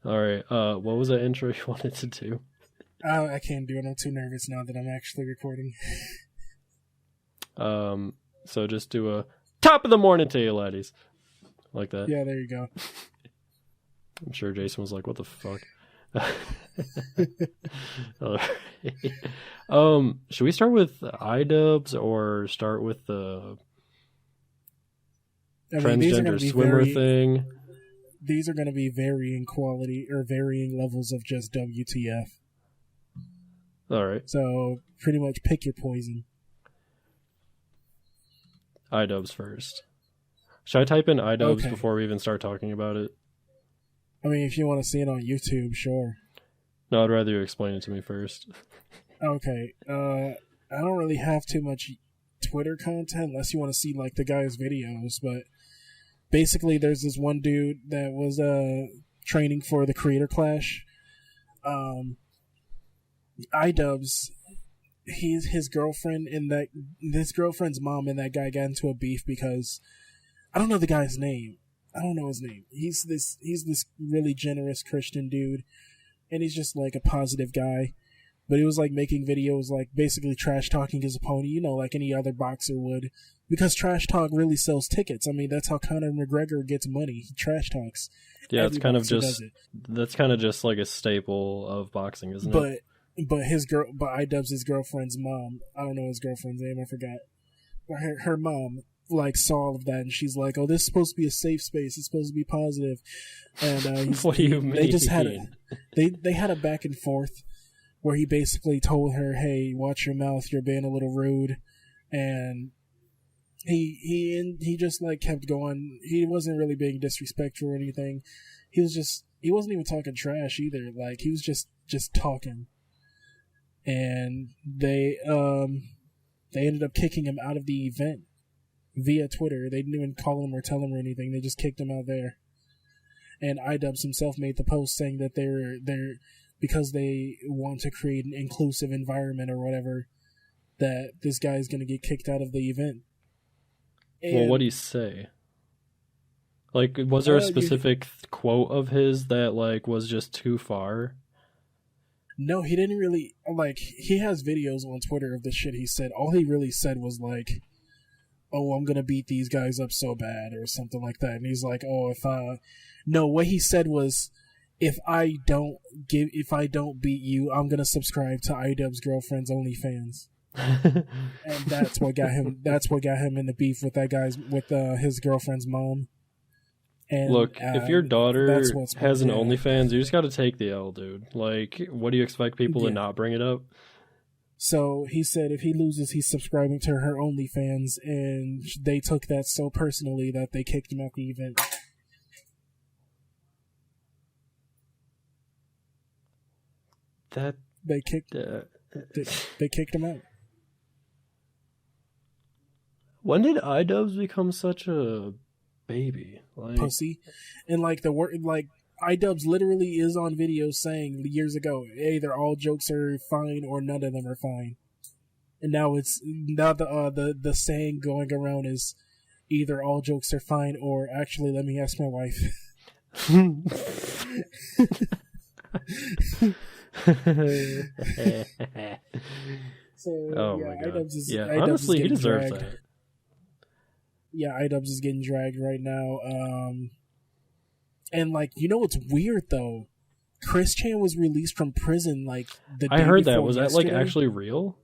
All right. What was that intro you wanted to do? I can't do it. I'm too nervous now that I'm actually recording. So just do a top of the morning to you, laddies, like that. Yeah, there you go. I'm sure Jason was like, "What the fuck." Should we start with iDubbbz or start with the transgender swimmer thing? These are going to be varying quality or varying levels of just WTF. All right. So pretty much pick your poison. iDubbbz first. Should I type in iDubbbz before we even start talking about it? I mean, if you want to see it on YouTube, sure. No, I'd rather you explain it to me first. Okay. I don't really have too much Twitter content unless you want to see like the guy's videos, but basically there's this one dude that was training for the Creator Clash. iDubbbz, his girlfriend and his girlfriend's mom and that guy got into a beef because I don't know the guy's name. I don't know his name. He's this really generous Christian dude, and he's just like a positive guy. But he was like making videos like basically trash talking his opponent, like any other boxer would, because trash talk really sells tickets. I mean, that's how Conor McGregor gets money. He trash talks. Yeah, it's kind of just that's kind of just like a staple of boxing, isn't it? But iDubbbz, his girlfriend's mom. I don't know his girlfriend's name. I forgot. But her mom like saw all of that, and she's like, "Oh, this is supposed to be a safe space. It's supposed to be positive." And what do you mean? They just had they had a back and forth where he basically told her, "Hey, watch your mouth. You're being a little rude," and he just like kept going. He wasn't really being disrespectful or anything. He wasn't even talking trash either. Like he was just talking. And they ended up kicking him out of the event via Twitter. They didn't even call him or tell him or anything. They just kicked him out there. And iDubbbz himself made the post saying that they're because they want to create an inclusive environment or whatever, that this guy's going to get kicked out of the event. And, well, what do you say? Like, was there a specific quote of his that like was just too far? No, he didn't really, like, he has videos on Twitter of the shit he said. All he really said was, like, "Oh, I'm gonna beat these guys up so bad," or something like that. And he's like, "Oh, no, what he said was, if I don't beat you, I'm gonna subscribe to iDubbbz girlfriend's OnlyFans." And that's what got him in the beef with his girlfriend's mom. And, look, if your daughter has an OnlyFans, you just got to take the L, dude. Like, what do you expect people to not bring it up? So he said if he loses, he's subscribing to her OnlyFans, and they took that so personally that they kicked him out the event. They kicked him out. When did iDubbbz become such a baby? Like, pussy? And like the word, like iDubbbz literally is on video saying years ago, either all jokes are fine or none of them are fine. And now the saying going around is either all jokes are fine or actually let me ask my wife. So oh my god! iDubbbz honestly, he deserves that. Yeah, iDubbbz is getting dragged right now. And like, what's weird though? Chris Chan was released from prison like the day I heard before that. Was yesterday. that like actually real?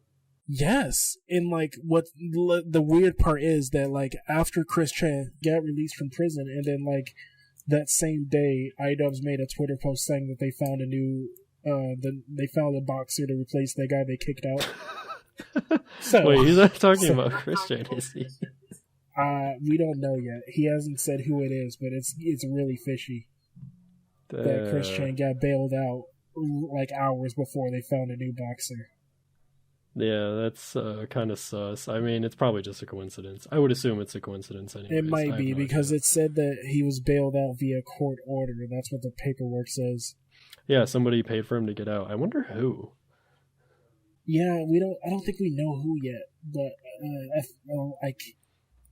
Yes. And like, what the weird part is that like after Chris Chan got released from prison, and then like that same day, iDubbbz made a Twitter post saying that they found they found a boxer to replace the guy they kicked out. So, wait, he's not talking about Chris Chan, is he? We don't know yet. He hasn't said who it is, but it's really fishy that Chris Chan got bailed out like hours before they found a new boxer. Yeah, that's kind of sus. I mean, it's probably just a coincidence. I would assume it's a coincidence anyway. It might be because it said that he was bailed out via court order. That's what the paperwork says. Yeah, somebody paid for him to get out. I wonder who. Yeah, I don't think we know who yet, but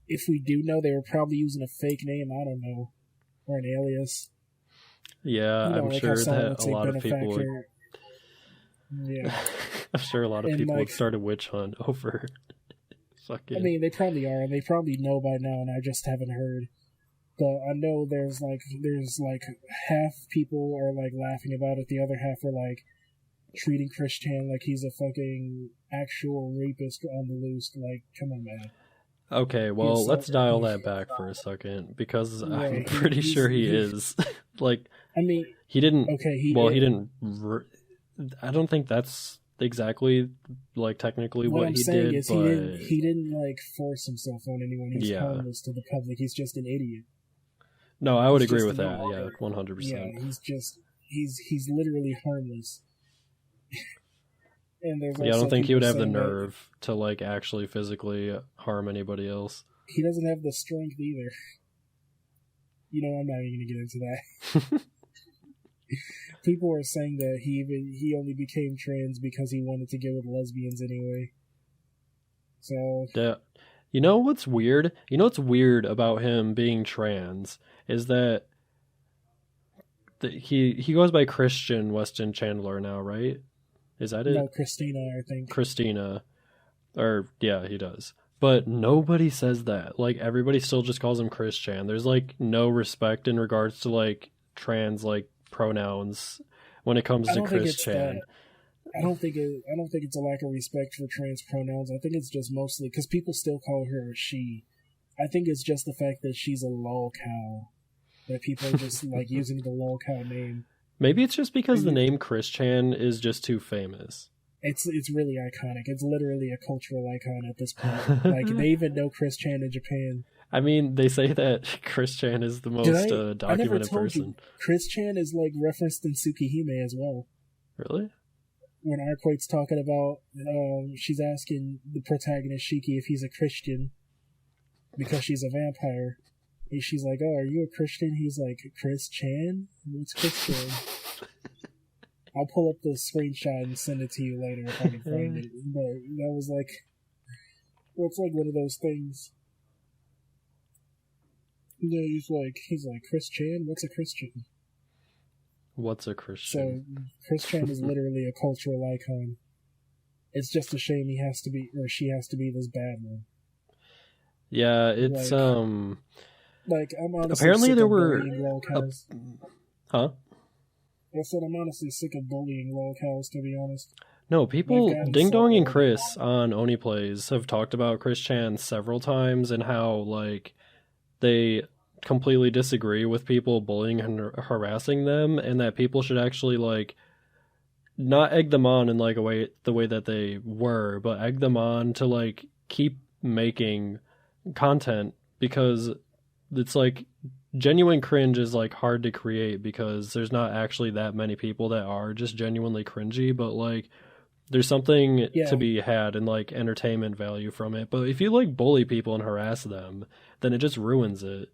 if we do know, they were probably using a fake name. I don't know, or an alias. Yeah, You know, I'm like how sure someone that would a say lot of people would. benefactor. Yeah, I'm sure a lot of and people would like, start a witch hunt over I fucking. mean, they probably are, and they probably know by now, and I just haven't heard. But I know there's like half people are like laughing about it, the other half are like treating Christian like he's a fucking actual rapist on the loose. Like, come on, man. Okay, well, He's let's dial that back for a second because I'm right. pretty sure he is. Like, I mean, he didn't. okay, he Well, he is. didn't. I don't think that's exactly like technically What what I'm he saying did, is but he didn't like force himself on anyone. He's yeah. harmless to the public. He's just an idiot. No, I would He's agree just with an that. idiot. Yeah, 100%. Yeah, he's literally harmless. And there's Yeah, I also don't think he people would have the saying that nerve to like actually physically harm anybody else. he doesn't have the strength either. You know, I'm not even gonna get into that. People are saying that he only became trans because he wanted to get with lesbians anyway. So Yeah. You know what's weird? You know what's weird about him being trans is that he goes by Christian Weston Chandler now, right? Is that it? no, Christina, I think. Christina. Or yeah, he does. But nobody says that. Like everybody still just calls him Chris Chan. There's like no respect in regards to like trans like pronouns when it comes I to don't think Chris it's Chan. that. I don't think it's a lack of respect for trans pronouns. I think it's just mostly because people still call her she. I think it's just the fact that she's a lol cow that people are just like using the lol cow name. Maybe it's just because the name Chris Chan is just too famous. It's really iconic. It's literally a cultural icon at this point. Like they even know Chris Chan in Japan. I mean, they say that Chris Chan is the most I never documented told person. you, Chris Chan is like referenced in Tsukihime as well. Really? When Arquate's talking about, she's asking the protagonist Shiki if he's a Christian because she's a vampire. And she's like, "Oh, are you a Christian?" He's like, "Chris Chan? What's Chris Chan?" I'll pull up the screenshot and send it to you later if I can find it. But that was like, well, it's like one of those things. Yeah, he's like Chris Chan. What's a Christian? What's a Christian? So Chris Chan is literally a cultural icon. It's just a shame he has to be, or she has to be this bad one. Yeah, it's like I'm honestly apparently sick there of were bullying lolcows. huh? I said I'm honestly sick of bullying lolcows, to be honest. No, people They've gotten Ding so Dong and old. Chris on Oni Plays have talked about Chris Chan several times and how like they completely disagree with people bullying and harassing them, and that people should actually like not egg them on in like the way that they were, but egg them on to like keep making content, because it's like genuine cringe is like hard to create because there's not actually that many people that are just genuinely cringy, but like there's something to be had and like entertainment value from it. But if you like bully people and harass them, then it just ruins it.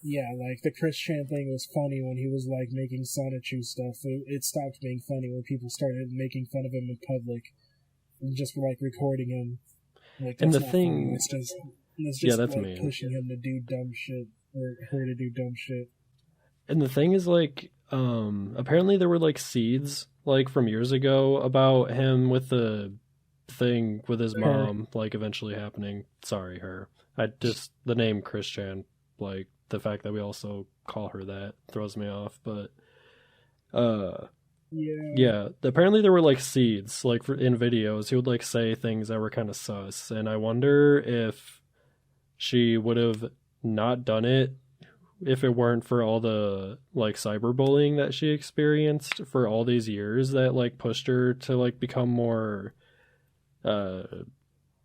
Yeah, like the Chris Chan thing was funny when he was like making Sonichu stuff. It stopped being funny when people started making fun of him in public and just like recording him. Like, and the not thing, funny. It's just that's like mean. pushing him to do dumb shit or her to do dumb shit. And the thing is like, apparently there were like seeds like from years ago about him with the thing with his mom like eventually happening. Sorry, her. The name Chris Chan, like the fact that we also call her that throws me off. But yeah, apparently there were like seeds like in videos. He would like say things that were kind of sus, and I wonder if she would have not done it if it weren't for all the like cyberbullying that she experienced for all these years that like pushed her to like become more I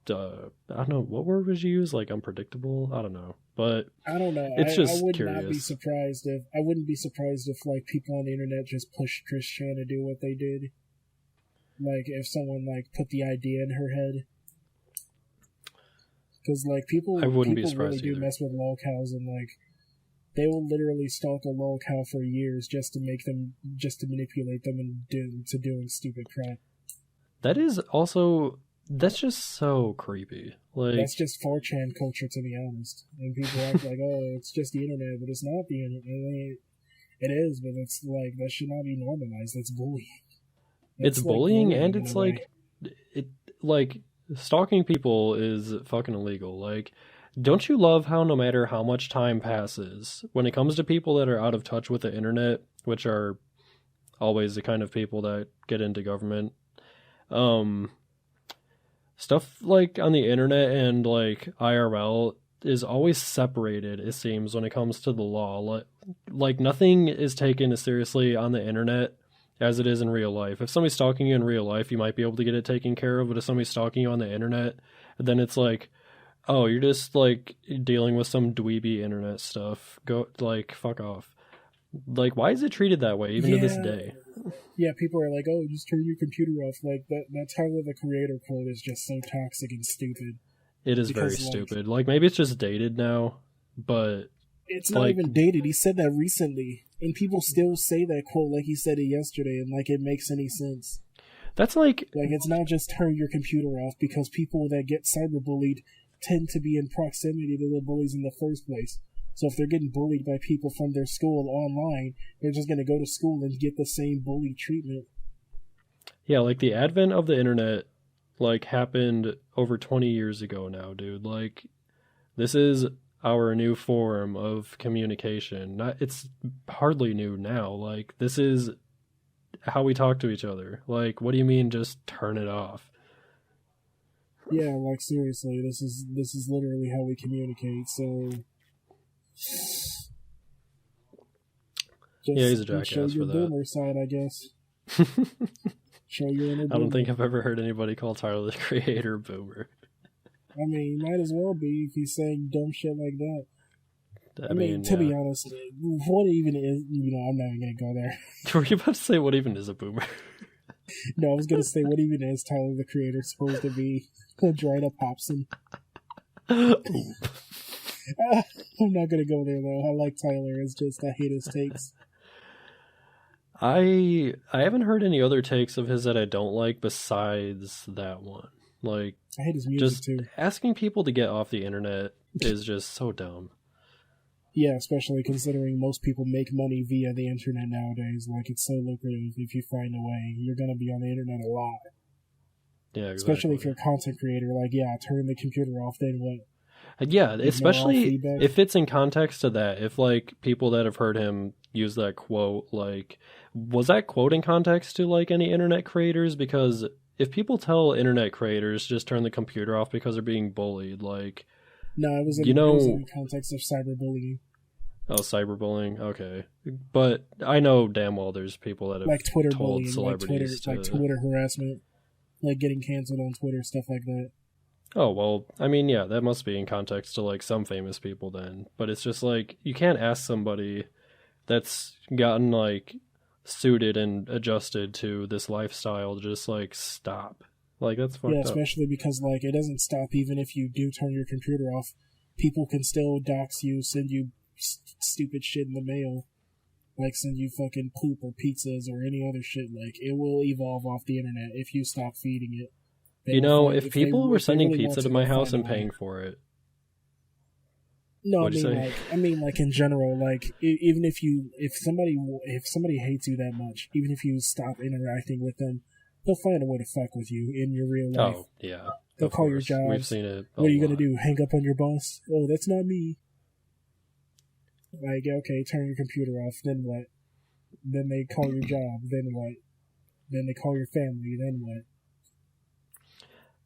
don't know, what word would you use, like unpredictable? I don't know, but I don't know. It's just I would curious. not be surprised if I wouldn't be surprised if like people on the internet just pushed Chris Chan to do what they did. Like if someone like put the idea in her head, because like people be surprised really do either. mess with lolcows, and like they will literally stalk a lolcow for years just to manipulate them into doing stupid crap. That's just so creepy. Like That's just 4chan culture, to be honest. And people act like, oh, it's just the internet, but it's not the internet. It is, but it's like that should not be normalized. That's bullying. It's That's like bullying, and in it's a way. it like stalking people is fucking illegal. Like, don't you love how no matter how much time passes, when it comes to people that are out of touch with the internet, which are always the kind of people that get into government, stuff like on the internet and like IRL is always separated, it seems, when it comes to the law. Like nothing is taken as seriously on the internet as it is in real life. If somebody's stalking you in real life, you might be able to get it taken care of, but if somebody's stalking you on the internet, then it's like, oh, you're just like dealing with some dweeby internet stuff. Go, like, fuck off. Like, why is it treated that way even to this day? Yeah, people are like, oh, just turn your computer off. Like, that Tyler, the Creator quote is just so toxic and stupid. It is very stupid. Like, maybe it's just dated now, but it's not even dated. He said that recently, and people still say that quote like he said it yesterday, and like it makes any sense. That's like it's not just turn your computer off, because people that get cyberbullied tend to be in proximity to the bullies in the first place. So if they're getting bullied by people from their school online, they're just going to go to school and get the same bully treatment. Yeah, like the advent of the internet like happened over 20 years ago now, dude. Like, this is our new form of communication. It's hardly new now. Like, this is how we talk to each other. Like, what do you mean just turn it off? Yeah, like seriously, this is literally how we communicate. So yeah, he's a jackass show your for that. boomer side, I guess. Show your inner I don't boomer. think I've ever heard anybody call Tyler, the Creator, boomer. I mean, might as well be if he's saying dumb shit like that. I mean, to yeah. be honest, what even is, I'm not even going to go there. Were you about to say what even is a boomer? No, I was going to say what even is Tyler, the Creator, supposed to be? Dried up Hobson. I'm not going to go there, though. I like Tyler. It's just I hate his takes. I haven't heard any other takes of his that I don't like besides that one. Like, I hate his music just too. Asking people to get off the internet is just so dumb. Yeah, especially considering most people make money via the internet nowadays. Like, it's so lucrative if you find a way. You're going to be on the internet a lot. Yeah, exactly. Especially if you're a content creator. Like, yeah, turn the computer off, then what? Yeah, especially if it's in context to that. If, like, people that have heard him use that quote, like, was that quote in context to, like, any internet creators? Because if people tell internet creators just turn the computer off because they're being bullied, like... No, it was in the context of cyberbullying. Oh, cyberbullying? Okay. But I know damn well there's people that have like Twitter told bullying, celebrities like Twitter harassment, like getting canceled on Twitter, stuff like that. Oh, well, I mean, yeah, that must be in context to, like, some famous people then. But it's just, like, you can't ask somebody that's gotten, like, suited and adjusted to this lifestyle to just, like, stop. Like, that's fucked up. Yeah, especially because, like, it doesn't stop even if you do turn your computer off. People can still dox you, send you stupid shit in the mail. Like, send you fucking poop or pizzas or any other shit. Like, it will evolve off the internet if you stop feeding it. If people were sending pizza to my house and paying for it. No, I mean, like in general, like even if somebody hates you that much, even if you stop interacting with them, they'll find a way to fuck with you in your real life. Oh yeah, they'll call your jobs. We've seen it. What are you gonna do? Hang up on your boss? Oh, that's not me. Like, okay, turn your computer off. Then what? Then they call your job. Then what? Then they call your family. Then what?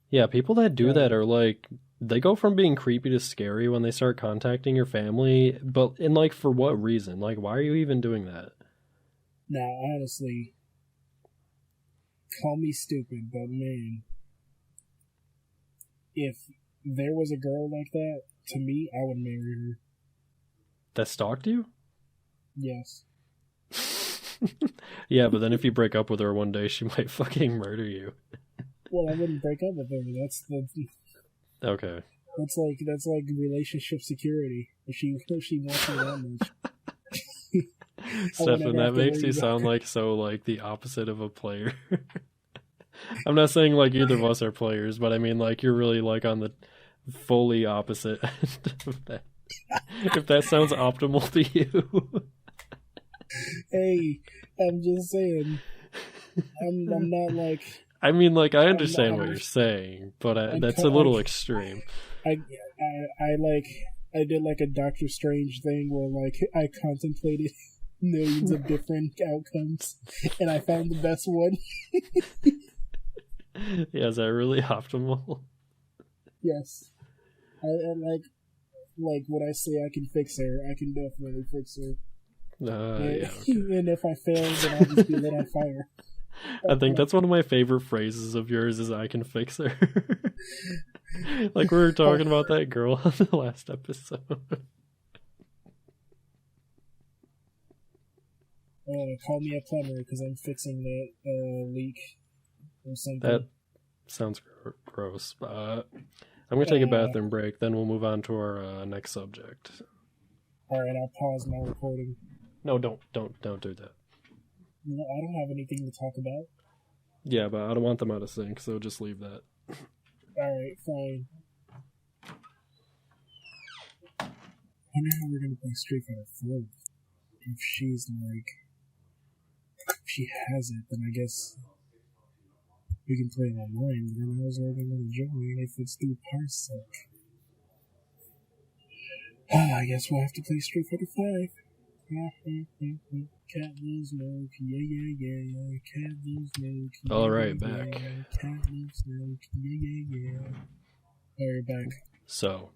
Yeah, people that do that are like, they go from being creepy to scary when they start contacting your family, and like, for what reason? Like, why are you even doing that? Now, honestly, call me stupid, but man, if there was a girl like that, to me, I would marry her. That stalked you? Yes. Yeah, but then if you break up with her one day, she might fucking murder you. Well, I wouldn't break up with her. Okay. That's like relationship security. If she wants me that much. Stefan, that makes you sound like the opposite of a player. I'm not saying like either of us are players, but I mean like you're really like on the fully opposite end of that. If that sounds optimal to you. Hey, I'm just saying. I'm not like I mean, like, I I'm not. understand what you're saying, but I'm that's a co- little extreme. I like I did like a Doctor Strange thing where like I contemplated millions of different outcomes and I found the best one. Yeah, is that really optimal? Yes, I like when I say I can fix her, I can definitely fix her. Yeah. Okay. And if I fail, then I'll just be lit on fire. I think that's one of my favorite phrases of yours is I can fix her. Like we were talking about that girl on the last episode. Call me a plumber because I'm fixing that leak or something. That sounds gross. I'm going to take a bathroom break, then we'll move on to our next subject. Alright, I'll pause my recording. No, don't do that. No, I don't have anything to talk about. Yeah, but I don't want them out of sync, so just leave that. Alright, fine. I wonder how we're gonna play Street Fighter 4. If she's like... If she has it, then I guess... we can play it online, but then how's everyone gonna join if it's through Parsec? I guess we'll have to play Street Fighter 5. Cat loves milk, yeah. Cat loves milk, yeah. Alright, back. Cat loves milk, yeah. Alright, back. So,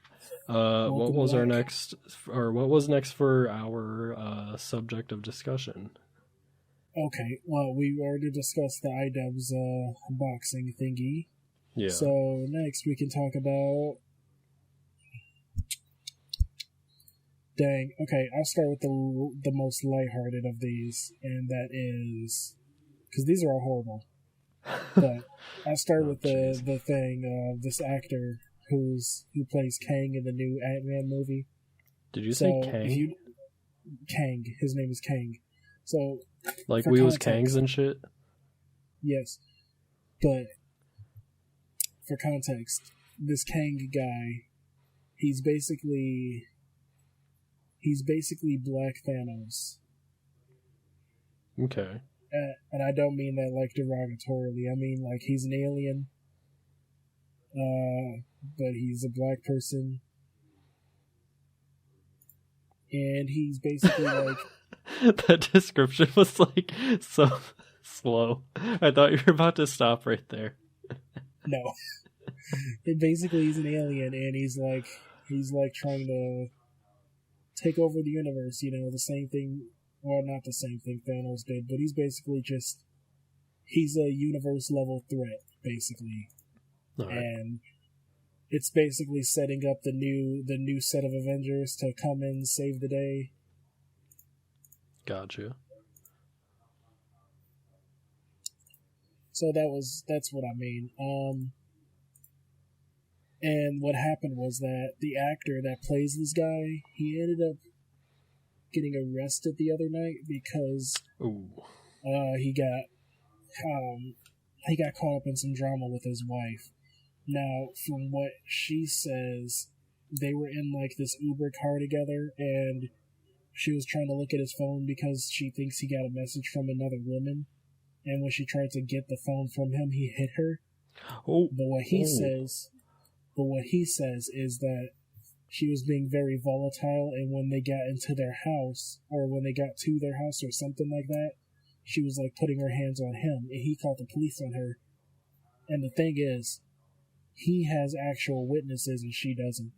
what was our next, or what was next for our subject of discussion? Okay, well, we already discussed the iDubbbz boxing thingy. Yeah. So, next we can talk about... Dang. Okay, I'll start with the most lighthearted of these, and that is... because these are all horrible. But I'll start with the thing of this actor who plays Kang in the new Ant-Man movie. Did you say Kang? Kang. His name is Kang. So... like we was Kangs and shit? Yes. But, for context, this Kang guy, he's basically Black Thanos. Okay. And I don't mean that like derogatorily. I mean like he's an alien, but he's a black person, and he's basically like... That description was like so slow. I thought you were about to stop right there. No. And basically he's an alien, and he's like trying to take over the universe, you know, the same thing, well, not the same thing Thanos did, but he's basically just, he's a universe level threat, basically. Right. And it's basically setting up the new set of Avengers to come and save the day. Gotcha. So that's what I mean. And what happened was that the actor that plays this guy, he ended up getting arrested the other night because he got caught up in some drama with his wife. Now, from what she says, they were in like this Uber car together, and she was trying to look at his phone because she thinks he got a message from another woman. And when she tried to get the phone from him, he hit her. But what he says is that she was being very volatile, and when they got into their house, or when they got to their house or something like that, she was like putting her hands on him, and he called the police on her. And the thing is, he has actual witnesses and she doesn't.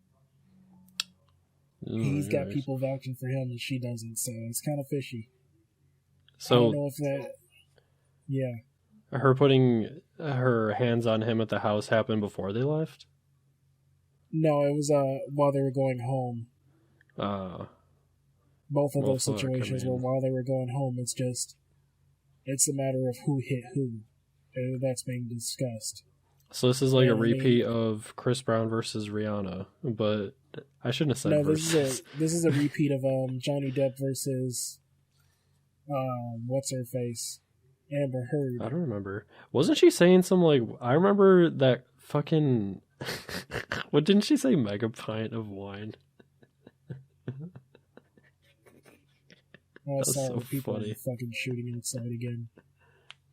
He's got people vouching for him and she doesn't, so it's kind of fishy. So, I don't know if that... Yeah. Her putting her hands on him at the house happened before they left? No, it was while they were going home. Both of those situations were while they were going home. It's a matter of who hit who. That's being discussed. So this is like a repeat of Chris Brown versus Rihanna, but I shouldn't have said no, versus. This is a repeat of Johnny Depp versus what's her face? Amber Heard. I don't remember. Wasn't she saying some like... I remember that fucking... What, didn't she say mega pint of wine? Oh, That's sorry, so people funny. are fucking shooting inside again.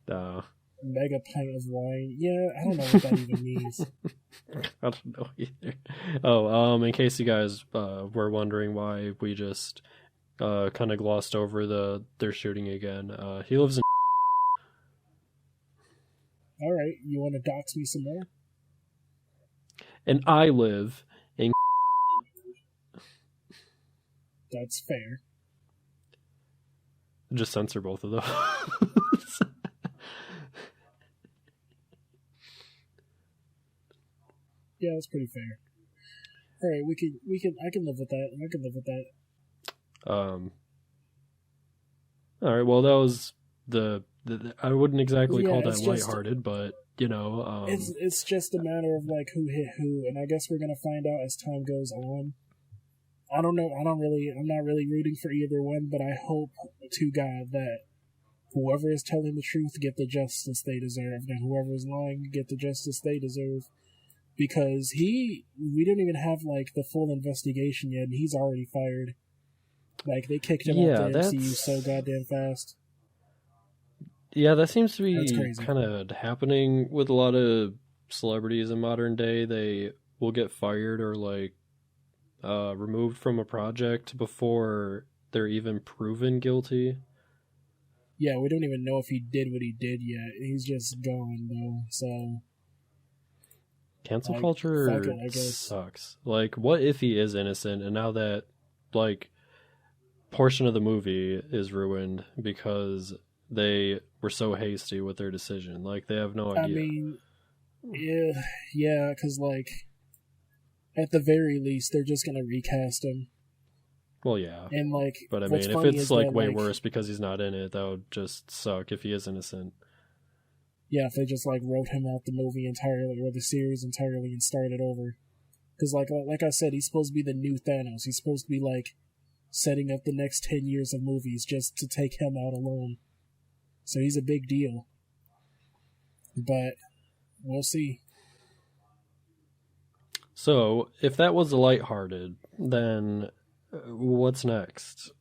No, Mega pint of wine. Yeah, I don't know what that even means. I don't know either. Oh, in case you guys were wondering why we just kind of glossed over they're shooting again. He lives in, All right, you want to dox me some more? and I live in. That's fair. Just censor both of those. Yeah, that's pretty fair. All right, I can live with that. I can live with that. All right. Well, that was the I wouldn't exactly call that lighthearted, but you know, it's just a matter of like who hit who, and I guess we're gonna find out as time goes on. I don't know. I'm not really rooting for either one, but I hope to God that whoever is telling the truth get the justice they deserve, and whoever is lying get the justice they deserve. Because we didn't even have like the full investigation yet, and he's already fired. Like they kicked him out the MCU so goddamn fast. Yeah, that seems to be kind of happening with a lot of celebrities in modern day. They will get fired or like removed from a project before they're even proven guilty. Yeah, we don't even know if he did what he did yet. He's just gone though, so cancel culture sucks. Like, what if he is innocent and now that like portion of the movie is ruined because they were so hasty with their decision? Like, they have no idea. I mean, yeah, because like at the very least they're just gonna recast him. Well, yeah, and like, but I mean, if it's like way worse because he's not in it, that would just suck. If he is innocent. Yeah, if they just like wrote him out the movie entirely or the series entirely and started over, because like I said, he's supposed to be the new Thanos. He's supposed to be like setting up the next 10 years of movies just to take him out alone. So he's a big deal. But we'll see. So if that was lighthearted, then what's next?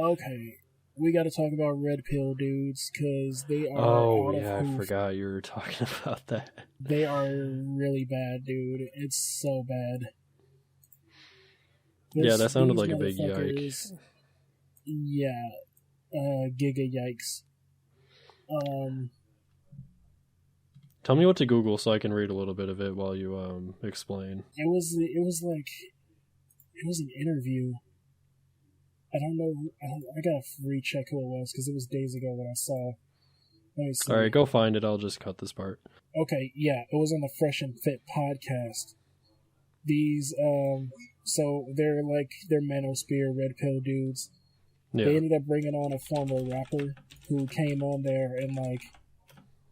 Okay. We got to talk about Red Pill dudes because they are. Oh yeah, I forgot you were talking about that. They are really bad, dude. It's so bad. Yeah, that sounded like a big yike. Yeah, giga yikes. Tell me what to Google so I can read a little bit of it while you explain. It was an interview. I don't know. I gotta recheck who it was because it was days ago when I saw. Let me see. All right, go find it. I'll just cut this part. Okay, yeah, it was on the Fresh and Fit podcast. These so they're Manosphere Red Pill dudes. Yeah. They ended up bringing on a former rapper who came on there and like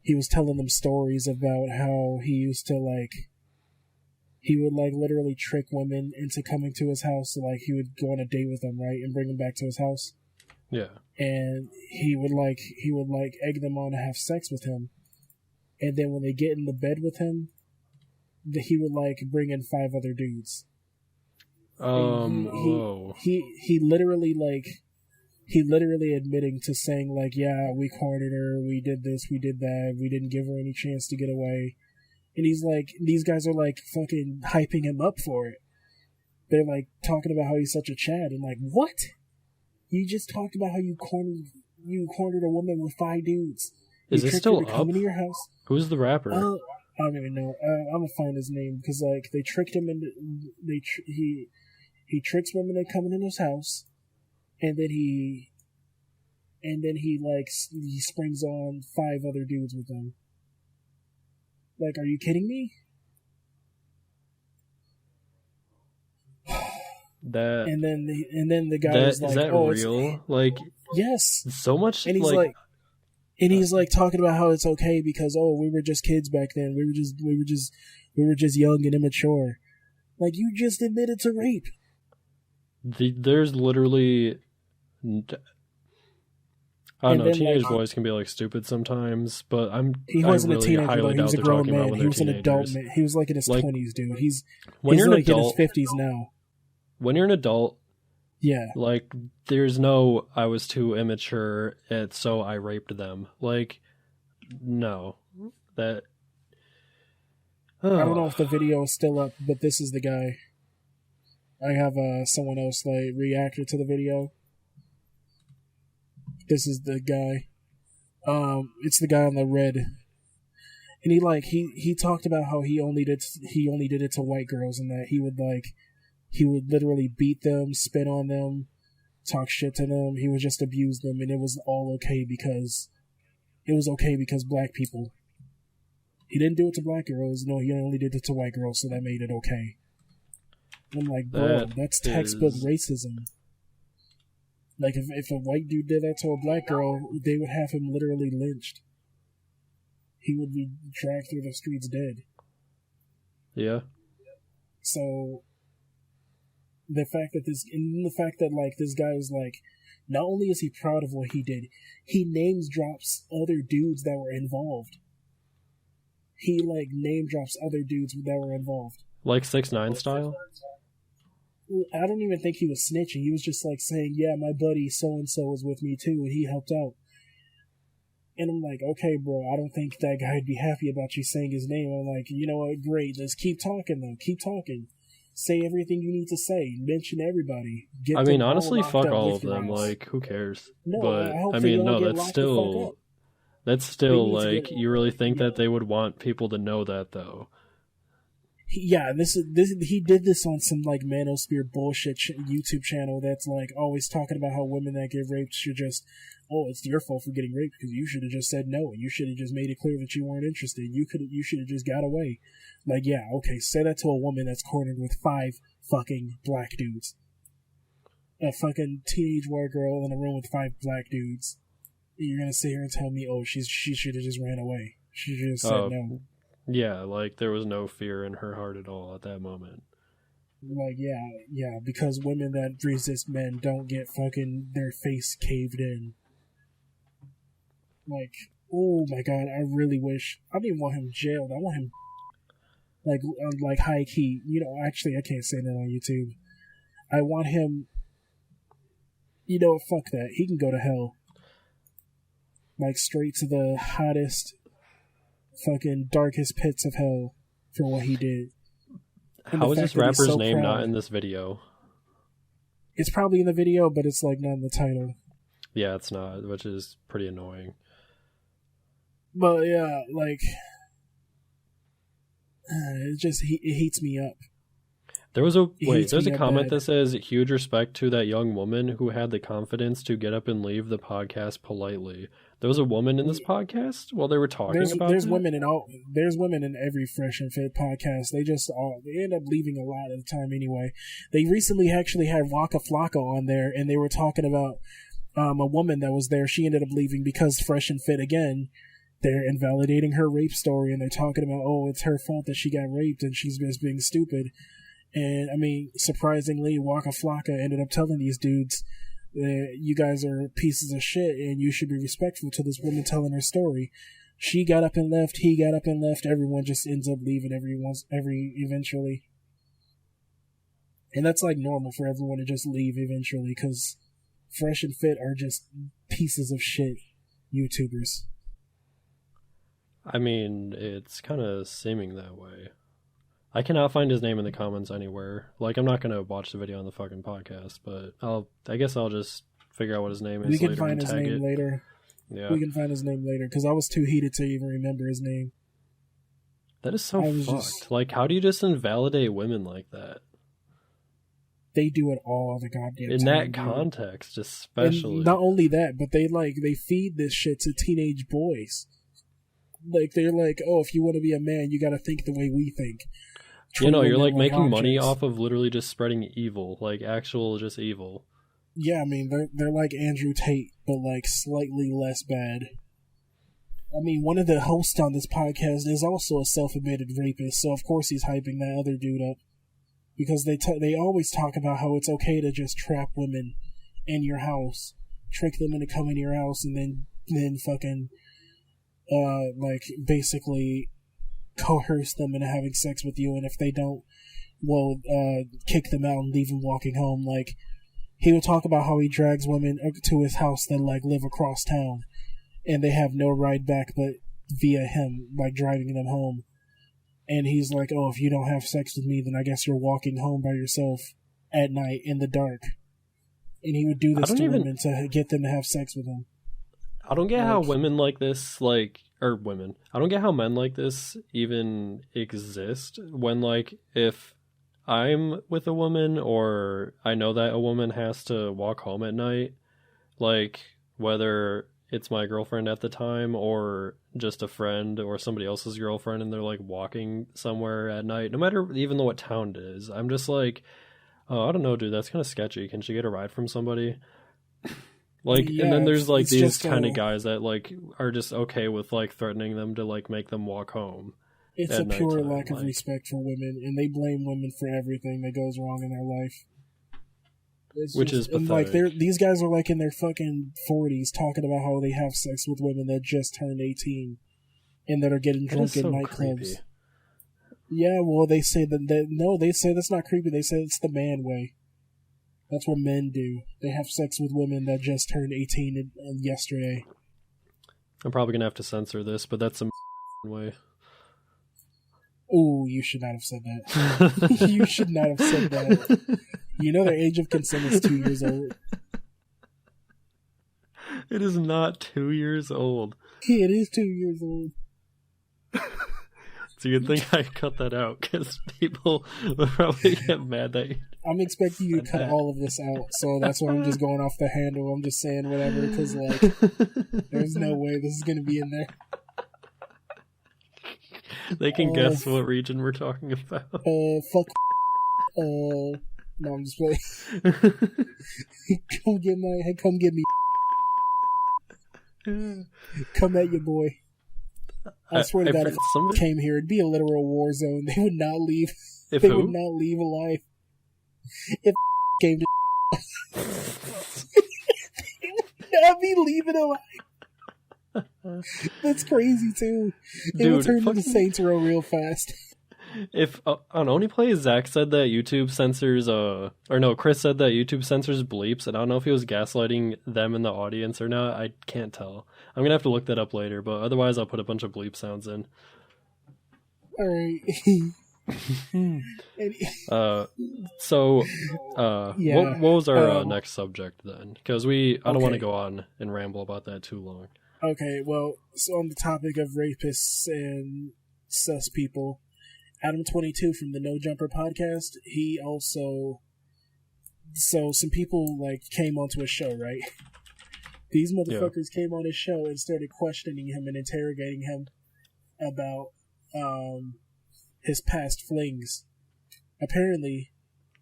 he was telling them stories about how he used to like. He would like literally trick women into coming to his house. So, like he would go on a date with them, right, and bring them back to his house. Yeah. And he would egg them on to have sex with him. And then when they get in the bed with him, he would like bring in 5 other dudes. He literally admitting to saying like, yeah, we cornered her, we did this, we did that, we didn't give her any chance to get away. And he's like, these guys are like fucking hyping him up for it. They're like talking about how he's such a Chad. And like, what? You just talked about how you cornered a woman with 5 dudes. Is it still up? Come into your house. Who's the rapper? I don't even know. I'm gonna find his name because like they tricked him into he tricks women into coming in his house, and then he springs on 5 other dudes with them. Like, are you kidding me? And then the guy is like, is that real? Like, yes, so much. And he's like talking about how it's okay because we were just kids back then. We were just young and immature. Like, you just admitted to rape. There's literally. I don't know, teenage boys can be like stupid sometimes, but he wasn't really a teenager, highly he was doubt a they're grown talking man. about when He was an adult man. He was like in his 20s, dude. He's you're like an adult, in his 50s now. When you're an adult, Yeah. Like, there's no, I was too immature, and so I raped them. Like, no. That. I don't know Oh. if the video is still up, but this is the guy. I have someone else like reacted to the video. This is the guy. It's the guy on the red, and he talked about how he only did it to white girls, and that he would literally beat them, spit on them, talk shit to them. He would just abuse them, and it was all okay because black people. He didn't do it to black girls. No, he only did it to white girls, so that made it okay. I'm like, bro, that's textbook racism. Like, if a white dude did that to a black girl, they would have him literally lynched. He would be dragged through the streets dead. Yeah. So, the fact that like this guy is like, not only is he proud of what he did, he names drops other dudes that were involved. He like name drops other dudes that were involved. Like 6ix9ine style? I don't even think he was snitching. He was just like saying, yeah, my buddy so-and-so was with me too, and he helped out. And I'm like, okay, bro, I don't think that guy'd be happy about you saying his name. I'm like, you know what, great, let's keep talking though. Keep talking. Say everything you need to say. Mention everybody. I mean, honestly, fuck all of them. Like, who cares? No, but, I mean, no, that's still... That's still, like, you really think that they would want people to know that, though? Yeah, he did this on some like manosphere bullshit YouTube channel that's like always talking about how women that get raped should just, oh, it's your fault for getting raped because you should have just said no. You should have just made it clear that you weren't interested. You should have just got away. Like, yeah, okay, say that to a woman that's cornered with 5 fucking black dudes. A fucking teenage white girl in a room with 5 black dudes. You're gonna sit here and tell me, oh, she should have just ran away. She should have said no. Yeah, like, there was no fear in her heart at all at that moment. Like, yeah, because women that resist men don't get fucking their face caved in. Like, oh my god, I really wish... I don't even want him jailed. I want him, like high key. You know, actually, I can't say that on YouTube. I want him... You know what, fuck that. He can go to hell. Like, straight to the hottest... fucking darkest pits of hell for what he did. How is this rapper's name not in this video? It's probably in the video, but it's like not in the title. Yeah, it's not, which is pretty annoying. But yeah, like it heats me up. There's a comment that says, huge respect to that young woman who had the confidence to get up and leave the podcast politely. There was a woman in this podcast while they were talking about there's women in every Fresh and Fit podcast. They end up leaving a lot of the time anyway. They recently actually had Waka Flocka on there, and they were talking about a woman that was there. She ended up leaving because Fresh and Fit, again, they're invalidating her rape story, and they're talking about, oh, it's her fault that she got raped and she's just being stupid. And I mean, surprisingly, Waka Flocka ended up telling these dudes, you guys are pieces of shit and you should be respectful to this woman telling her story. She got up and left, he got up and left, everyone just ends up leaving eventually. And that's like normal for everyone to just leave eventually, because Fresh and Fit are just pieces of shit YouTubers. I mean, it's kind of seeming that way. I cannot find his name in the comments anywhere. Like, I'm not going to watch the video on the fucking podcast, but I guess I'll just figure out what his name is later. We can find his name later. Yeah. We can find his name later, because I was too heated to even remember his name. That is so fucked. Like, how do you just invalidate women like that? They do it all the goddamn time. In that context, especially. And not only that, but they feed this shit to teenage boys. Like, they're like, oh, if you want to be a man, you gotta think the way we think. You know, you're like making money off of literally just spreading evil, like actual just evil. Yeah, I mean, they're like Andrew Tate, but like slightly less bad. I mean, one of the hosts on this podcast is also a self-admitted rapist, so of course he's hyping that other dude up. Because they always talk about how it's okay to just trap women in your house, trick them into coming to your house, and then fucking, like, basically coerce them into having sex with you, and if they don't, well, kick them out and leave them walking home. Like, he would talk about how he drags women to his house that like live across town, and they have no ride back but via him, like driving them home. And he's like, "Oh, if you don't have sex with me, then I guess you're walking home by yourself at night in the dark." And he would do this to women to get them to have sex with him. I don't get how women like this, or women. I don't get how men like this even exist when, like, if I'm with a woman or I know that a woman has to walk home at night, like, whether it's my girlfriend at the time or just a friend or somebody else's girlfriend and they're, like, walking somewhere at night, no matter even what town it is, I'm just like, oh, I don't know, dude, that's kind of sketchy. Can she get a ride from somebody? Like, yeah, and then there's, like, these kind of guys that, like, are just okay with, like, threatening them to, like, make them walk home. It's a pure lack of respect for women, and they blame women for everything that goes wrong in their life. Which is pathetic. And, like, these guys are, like, in their fucking 40s talking about how they have sex with women that just turned 18 and that are getting drunk in nightclubs. Creepy. Yeah, well, they say no, they say that's not creepy. They say it's the man way. That's what men do. They have sex with women that just turned 18 yesterday. I'm probably going to have to censor this, but that's a way. Oh, you should not have said that. You should not have said that. You know their age of consent is 2 years old. It is not 2 years old. It is 2 years old. So you'd think I cut that out, because people would probably get mad that you... I'm expecting you to cut all of this out, so that's why I'm just going off the handle. I'm just saying whatever, because, like, there's no way this is going to be in there. They can guess what region we're talking about. Fuck. No, I'm just playing. Come get me. Come at your boy. I swear to God, if somebody came here, it'd be a literal war zone. They would not leave. Would not leave alive. If came to they would not be leaving alive. That's crazy too. It would turn into Saints Row real fast. If on Only Play, Zach said that YouTube censors, Chris said that YouTube censors bleeps, and I don't know if he was gaslighting them in the audience or not. I can't tell. I'm gonna have to look that up later, but otherwise I'll put a bunch of bleep sounds in. Alright. What was our next subject then? Because I don't want to go on and ramble about that too long. Okay, well, so on the topic of rapists and sus people, Adam22 from the No Jumper podcast, he also... So, some people, like, came onto his show, right? These motherfuckers came on his show and started questioning him and interrogating him about his past flings. Apparently,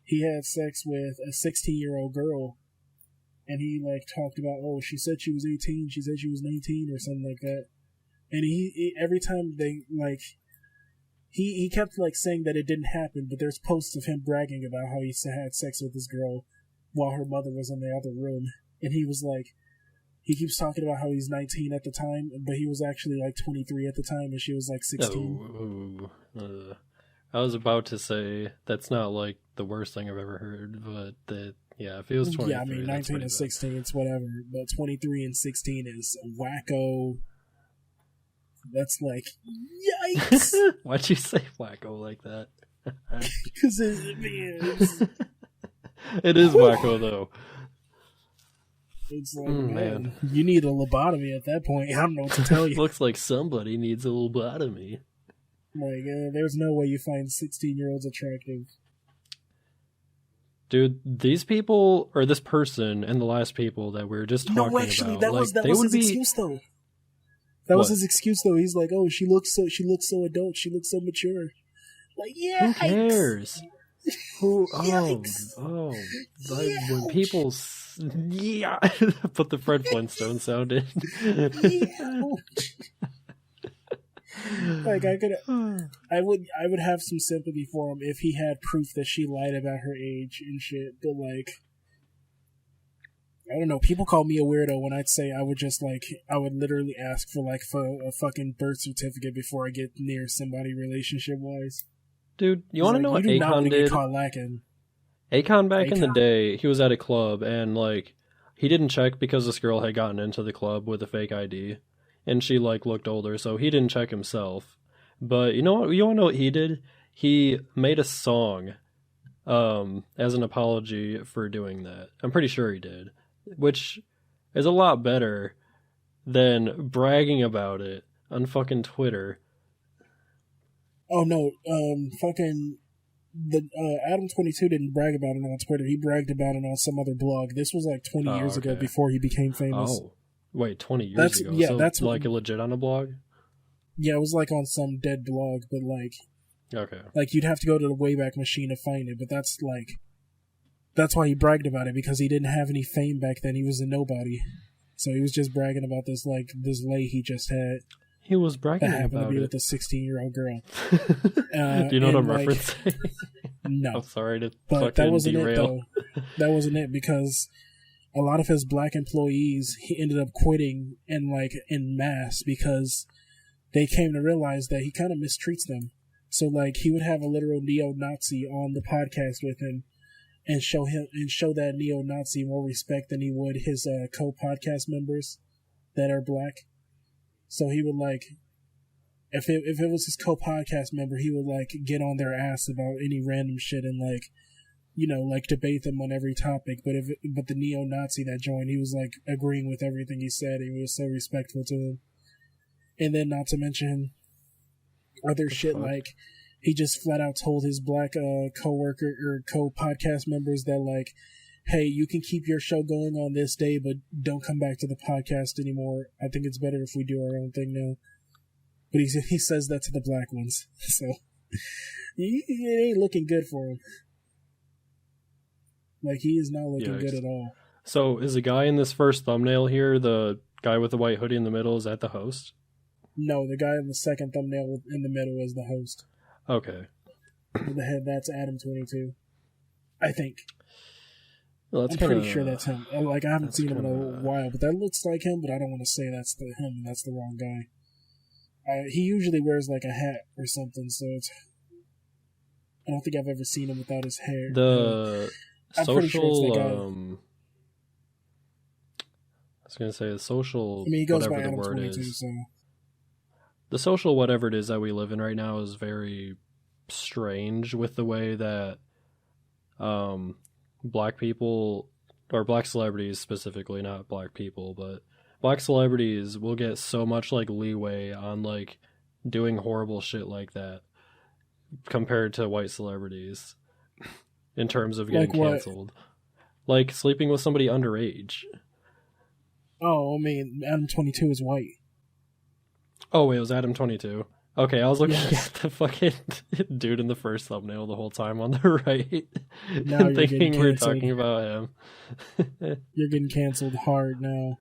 he had sex with a 16-year-old girl, and he, like, talked about, oh, she said she was 18, she said she was 19, or something like that. And he every time they, like... He kept, like, saying that it didn't happen, but there's posts of him bragging about how he had sex with this girl while her mother was in the other room. And he was like, he keeps talking about how he's 19 at the time, but he was actually, like, 23 at the time, and she was, like, 16. I was about to say, that's not, like, the worst thing I've ever heard, but if he was 23, yeah, I mean, 19 and 16, it's whatever, but 23 and 16 is wacko. That's like, yikes! Why'd you say wacko like that? Because it is. It is wacko, though. It's like, man, you need a lobotomy at that point. I don't know what to tell you. Looks like somebody needs a lobotomy. Like, there's no way you find 16-year-olds attractive. Dude, these people, or this person, and the last people that we were just talking about... No, actually, that was his excuse, though. That was his excuse, though. He's like, "Oh, she looks so adult. She looks so mature." Like, yeah, who cares? When people, put the Fred Flintstone sound in. Like, I would have some sympathy for him if he had proof that she lied about her age and shit. But like, I don't know. People call me a weirdo when I'd say I would literally ask for a fucking birth certificate before I get near somebody relationship wise. Dude, you want to know what Akon did? Caught lacking. Akon back in the Akon. day, he was at a club and like he didn't check because this girl had gotten into the club with a fake ID and she like looked older, so he didn't check himself. But you know what? You want to know what he did? He made a song as an apology for doing that. I'm pretty sure he did, which is a lot better than bragging about it on fucking Twitter. Oh no, fucking the Adam 22 didn't brag about it on Twitter. He bragged about it on some other blog. This was like 20 years ago Okay. before he became famous. Oh, wait, 20 years That's ago. yeah, So that's like legit on a blog. yeah, it was like on some dead blog, but Okay. like you'd have to go to the Wayback Machine to find it. But that's why he bragged about it, because he didn't have any fame back then. He was a nobody, so he was just bragging about this lay he just had. He was That bragging happened about to be it. with a 16-year-old girl. Do you know what I'm and, referencing? No, I'm sorry to but that fucking wasn't derail. it though. That wasn't it, because a lot of his black employees, he ended up quitting in mass because they came to realize that he kind of mistreats them. So like he would have a literal neo-Nazi on the podcast with him and show that neo-Nazi more respect than he would his co-podcast members that are black. So he would like, if it was his co-podcast member, he would like get on their ass about any random shit and like, you know, like debate them on every topic. But the neo-Nazi that joined, he was like agreeing with everything he said. He was so respectful to him. And then not to mention other shit like he just flat out told his black co-worker or co-podcast members that like, hey, you can keep your show going on this day, but don't come back to the podcast anymore. I think it's better if we do our own thing now. But he says that to the black ones, so it ain't looking good for him. Like, he is not looking good at all. So is the guy in this first thumbnail here, the guy with the white hoodie in the middle, is that the host? No, the guy in the second thumbnail in the middle is the host. Okay. The head, that's Adam 22. I think. Well, that's I'm pretty sure that's him. Like, I haven't seen him in a while, but that looks like him, but I don't want to say that's him. That's the wrong guy. He usually wears like a hat or something, so I don't think I've ever seen him without his hair. The I'm social, pretty sure it's that guy. I was gonna say the social. I mean, he goes by whatever Adam the word 22, is. so The social whatever it is that we live in right now is very strange with the way that black people, or black celebrities specifically, not black people, but black celebrities will get so much like leeway on like doing horrible shit like that compared to white celebrities in terms of getting canceled. Like sleeping with somebody underage. Oh, I mean, Adam 22 is white. Oh, wait, it was Adam 22. Okay, I was looking Yes. at the fucking dude in the first thumbnail the whole time on the right. Now and you're thinking getting we were canceled. talking about him. You're getting canceled hard now.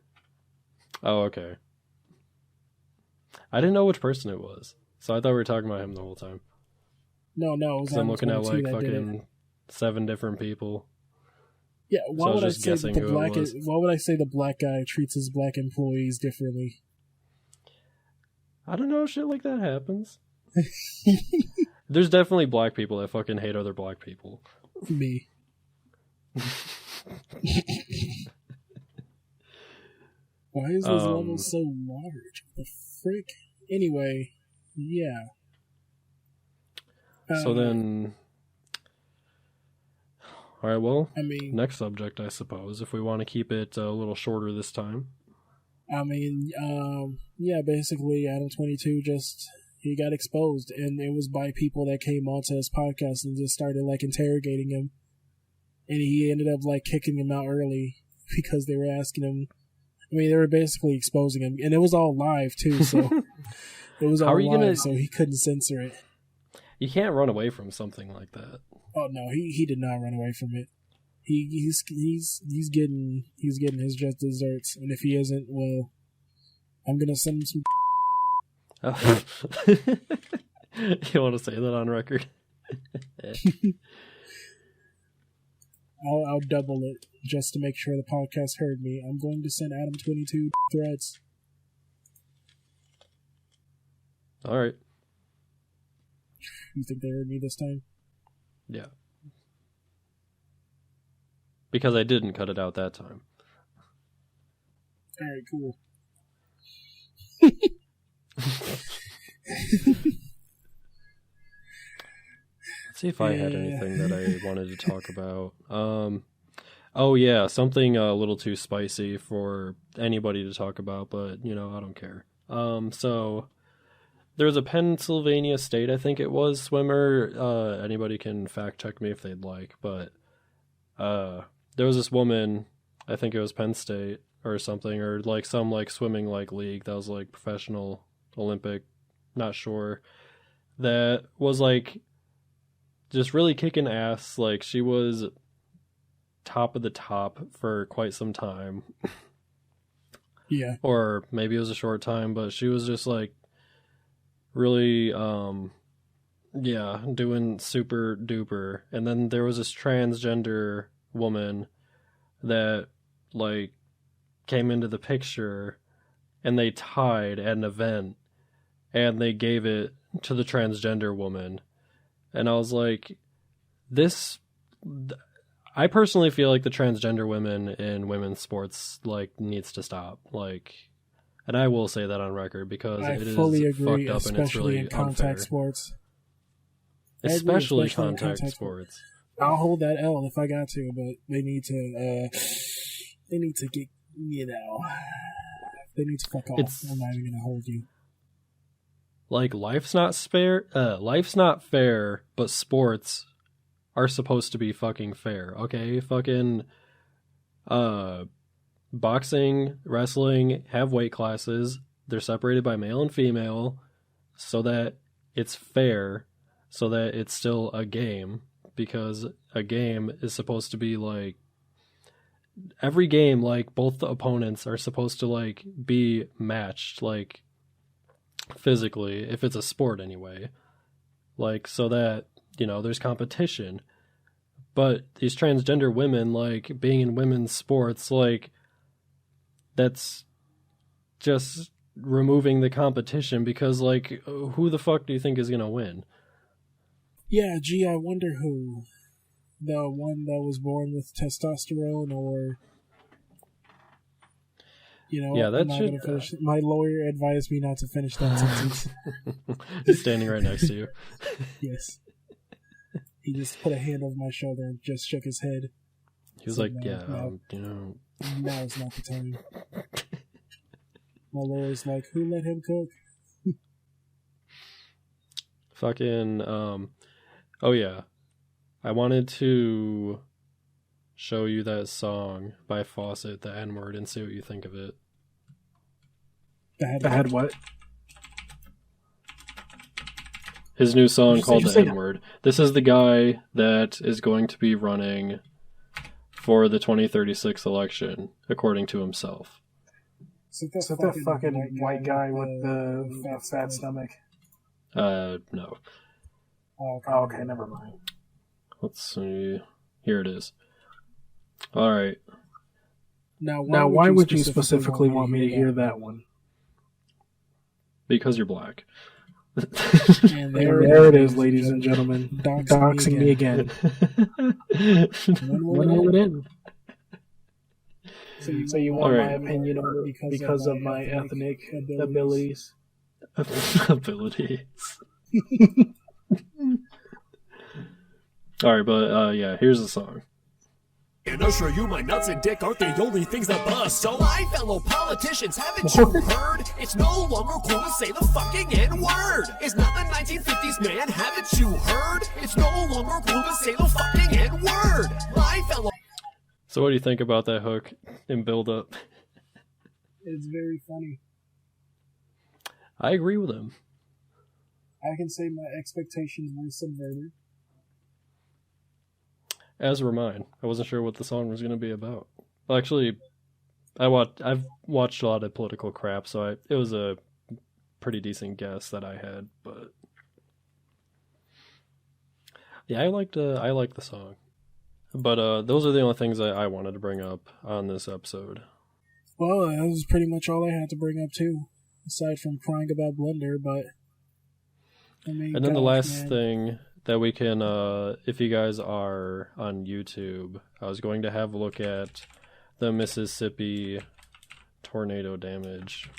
Oh, okay. I didn't know which person it was, so I thought we were talking about him the whole time. No, it was Because I'm Adam looking at 22 like that did it. fucking 7 different people. Yeah, So why I was would I just say that guessing the who it black was. why would I say the black guy treats his black employees differently? I don't know, shit like that happens. There's definitely black people that fucking hate other black people. Me. Why is this level so large? What the frick? Anyway, yeah. So then... Alright, well, I mean, next subject, I suppose, if we want to keep it a little shorter this time. yeah, basically, Adam 22 he got exposed, and it was by people that came onto his podcast and just started, like, interrogating him. And he ended up, like, kicking him out early because they were asking him. I mean, they were basically exposing him, and it was all live, too, so it was all live, so he couldn't censor it. You can't run away from something like that. Oh, no, he did not run away from it. He's getting his just desserts, and if he isn't, well, I'm gonna send him some. Oh. You want to say that on record? I'll double it just to make sure the podcast heard me. I'm going to send Adam 22 threads. All right. You think they heard me this time? Yeah. because I didn't cut it out that time. Alright, cool. Let's see if I had anything that I wanted to talk about. Oh yeah, something a little too spicy for anybody to talk about, but I don't care. So there's a Pennsylvania State, I think it was, swimmer. Anybody can fact check me if they'd like, but there was this woman, I think it was Penn State or something, or like some like swimming like league that was like professional, Olympic, not sure, that was like just really kicking ass. Like she was top of the top for quite some time. Yeah. Or maybe it was a short time, but she was just like really doing super duper. And then there was this transgender woman that like came into the picture, and they tied at an event, and they gave it to the transgender woman. And I was like, I personally feel like the transgender women in women's sports like needs to stop. Like, and I will say that on record because I it is fully agree, fucked up and it's really especially in contact unfair. sports. Especially in contact sports. I'll hold that L if I got to, but they need to get, they need to fuck off. I'm not even gonna hold you. Like, life's not fair, but sports are supposed to be fucking fair, okay? Fucking boxing, wrestling have weight classes. They're separated by male and female so that it's fair, so that it's still a game, because a game is supposed to be like every game, like both the opponents are supposed to like be matched, like physically, if it's a sport anyway, like so that there's competition. But these transgender women, like being in women's sports, like that's just removing the competition, because like who the fuck do you think is gonna win? Yeah, gee, I wonder who. The one that was born with testosterone, or yeah, that should. My lawyer advised me not to finish that sentence. He's standing right next to you. Yes. He just put a hand over my shoulder and just shook his head. He was like, no. Now is not the time. My lawyer's like, who let him cook? Fucking, oh yeah. I wanted to show you that song by Fawcett, the N-word, and see what you think of it. The had what? His new song called The N-word. This is the guy that is going to be running for the 2036 election, according to himself. So that fucking white guy with the fat stomach? No. Oh, okay, never mind. Let's see. Here it is. All right. Now, why would you specifically want me to hear that one? Because you're black. And there it is, ladies and gentlemen. Doxing me again. When will it end? So you want my opinion on it because of my ethnic abilities? Abilities. Alright, but yeah, here's the song. And Usher, you, my nuts and dick aren't the only things that bust. So my fellow politicians, haven't you heard? It's no longer cool to say the fucking N-word. It's not the 1950s, man, haven't you heard? It's no longer cool to say the fucking N-word. My fellow... So what do you think about that hook and build up? It's very funny. I agree with him. I can say my expectations were subverted. As were mine. I wasn't sure what the song was going to be about. Well, actually, I've watched a lot of political crap, so it was a pretty decent guess that I had. But yeah, I liked the song. But those are the only things I wanted to bring up on this episode. Well, that was pretty much all I had to bring up too, aside from crying about Blender. But I mean, and then the last thing that we can, if you guys are on YouTube, I was going to have a look at the Mississippi tornado damage.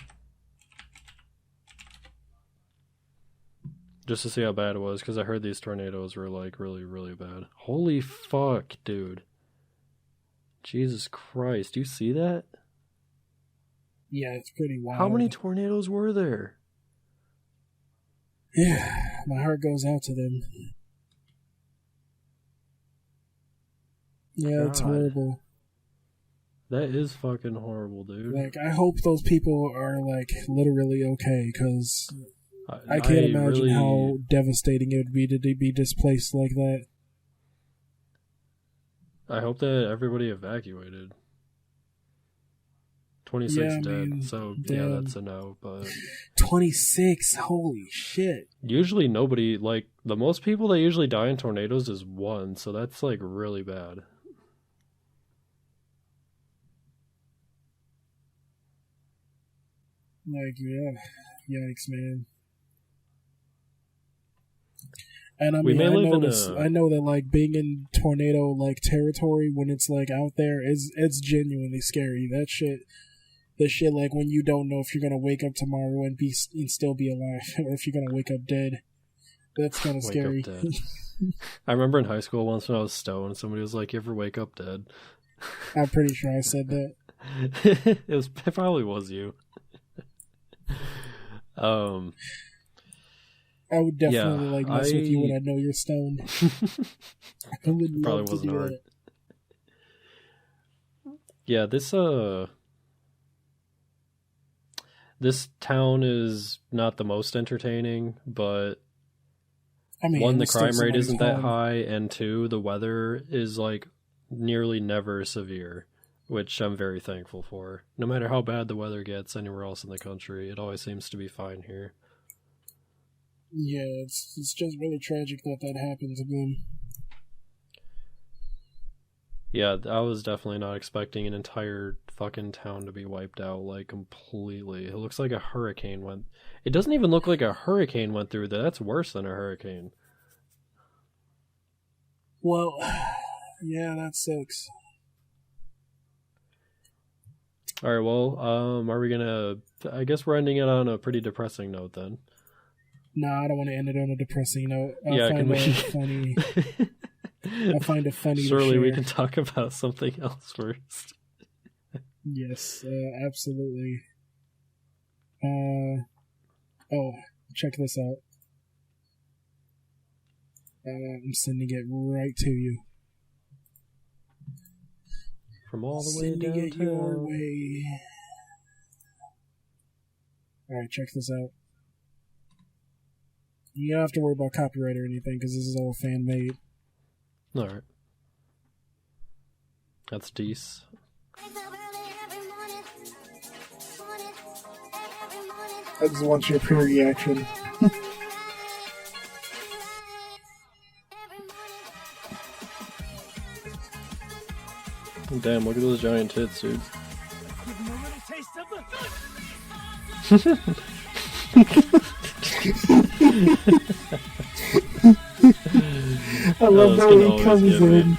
Just to see how bad it was, because I heard these tornadoes were like really, really bad. Holy fuck, dude. Jesus Christ, do you see that? Yeah, it's pretty wild. How many tornadoes were there? Yeah, my heart goes out to them. Yeah, it's God. horrible. That is fucking horrible, dude. Like, I hope those people are, like, literally okay, because I can't imagine how devastating it would be to be displaced like that. I hope that everybody evacuated. 26 dead, so yeah, that's a no, but 26, holy shit. Usually nobody, like, the most people that usually die in tornadoes is one, so that's, like, really bad. Like, yeah, yikes, man. And I mean, I know that, like, being in tornado, like, territory when it's, like, out there, it's genuinely scary. The shit, like, when you don't know if you're gonna wake up tomorrow and still be alive, or if you're gonna wake up dead. That's kind of scary. I remember in high school once when I was stoned, somebody was like, "You ever wake up dead?" I'm pretty sure I said that. It probably was you. I would definitely mess with you when I know you're stoned. I would love probably to wasn't do hard. that. Yeah, this town is not the most entertaining, but I mean, one, the crime rate isn't that high, and two, the weather is like nearly never severe, which I'm very thankful for. No matter how bad the weather gets anywhere else in the country, it always seems to be fine here. Yeah, it's just really tragic that happens again. Yeah, I was definitely not expecting an entire fucking town to be wiped out, like, completely. It looks like a hurricane went... It doesn't even look like a hurricane went through there. That's worse than a hurricane. Well, yeah, that sucks. Alright, well, are we gonna... I guess we're ending it on a pretty depressing note, then. Nah, I don't want to end it on a depressing note. I find it funny. Surely we can talk about something else first. Yes, absolutely. Oh, check this out. I'm sending it right to you. From all the way downtown. Sending it your way. Alright, check this out. You don't have to worry about copyright or anything, because this is all fan-made. Alright. That's decent. I just want your pure reaction. Damn, look at those giant tits, dude. I love the way he comes in.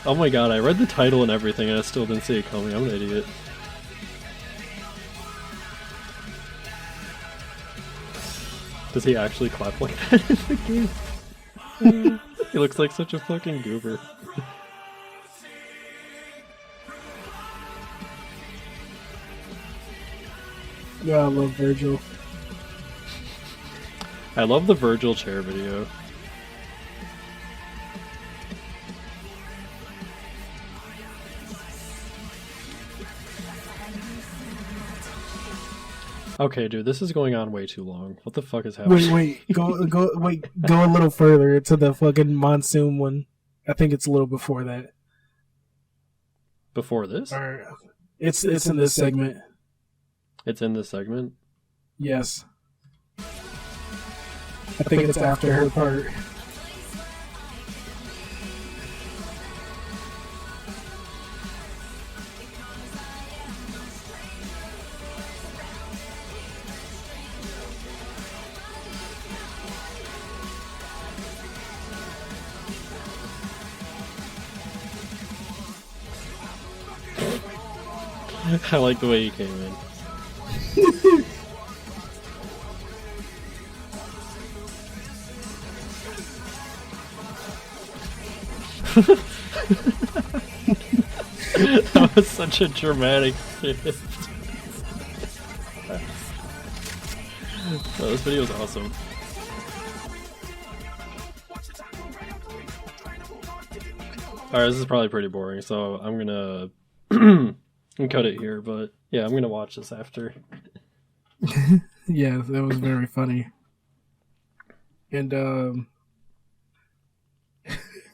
Oh my god, I read the title and everything and I still didn't see it coming. I'm an idiot. Does he actually clap like that in the game? He looks like such a fucking goober. Yeah, I love Virgil. I love the Virgil chair video. Okay, dude, this is going on way too long. What the fuck is happening? Go a little further to the fucking monsoon one. I think it's a little before that. Before this? It's in this segment. It's in this segment? Yes. I think it's after her part. I like the way he came in. That was such a dramatic shift. Oh, this video is awesome. Alright, this is probably pretty boring, so I'm gonna cut it here, but yeah, I'm gonna watch this after. Yeah, that was very funny. And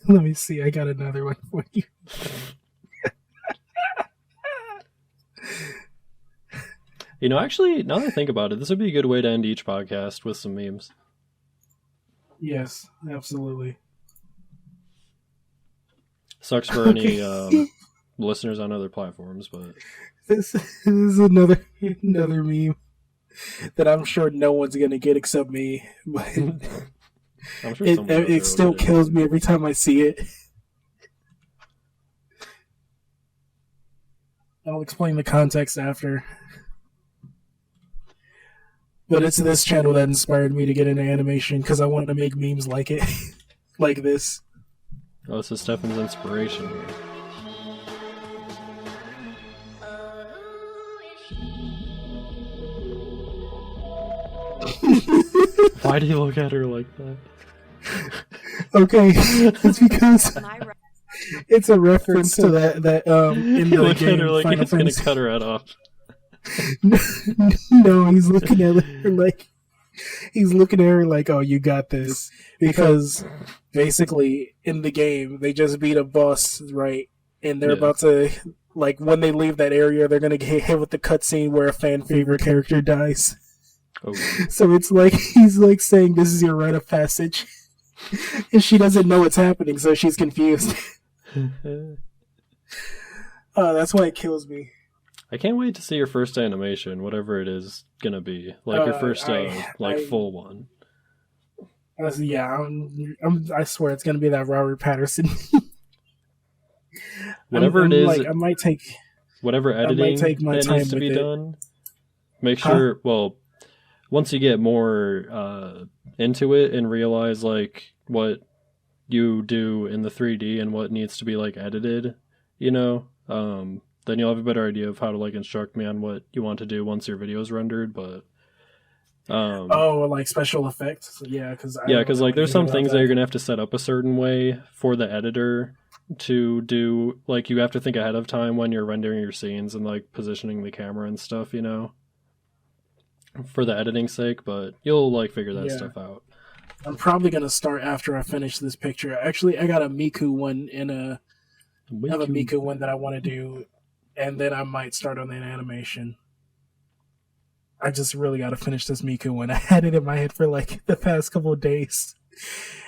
let me see, I got another one for you. You know, actually, now that I think about it, this would be a good way to end each podcast with some memes. Yes, absolutely. Sucks for any listeners on other platforms, but This is another meme that I'm sure no one's gonna get except me. But I'm sure someone out there it still would. kills me every time I see it. I'll explain the context after. But it's this channel that inspired me to get into animation because I wanted to make memes like it, like this. Oh, this is Stefan's inspiration here. Why do you look at her like that? Okay, it's because it's a reference to that in You the look game. at her like Final he's gonna Fantasy. cut her head off. No, he's looking at her like, oh, you got this. Because basically, in the game, they just beat a boss, right? And they're Yeah. about to, like, when they leave that area, they're gonna get hit with the cutscene where a fan favorite character dies. Oh, So it's like, he's like saying, this is your rite of passage. And she doesn't know what's happening, so she's confused. That's why it kills me. I can't wait to see your first animation, whatever it is gonna be. Like your first, full one. Yeah, I swear it's gonna be that Robert Patterson. Whatever it is, like, I might take whatever editing take my that time needs to with be it. done, make sure, well, once you get more into it and realize, like, what you do in the 3D and what needs to be, like, edited, you know, then you'll have a better idea of how to, like, instruct me on what you want to do once your video's rendered, but... like special effects? Yeah, because like, there's some things that you're gonna have to set up a certain way for the editor to do. Like, you have to think ahead of time when you're rendering your scenes and, like, positioning the camera and stuff, you know, for the editing's sake, but you'll, like, figure that stuff out. I'm probably gonna start after I finish this picture. Actually, I got a Miku one I have a Miku one that I want to do, and then I might start on that animation. I just really got to finish this Miku one. I had it in my head for like the past couple of days.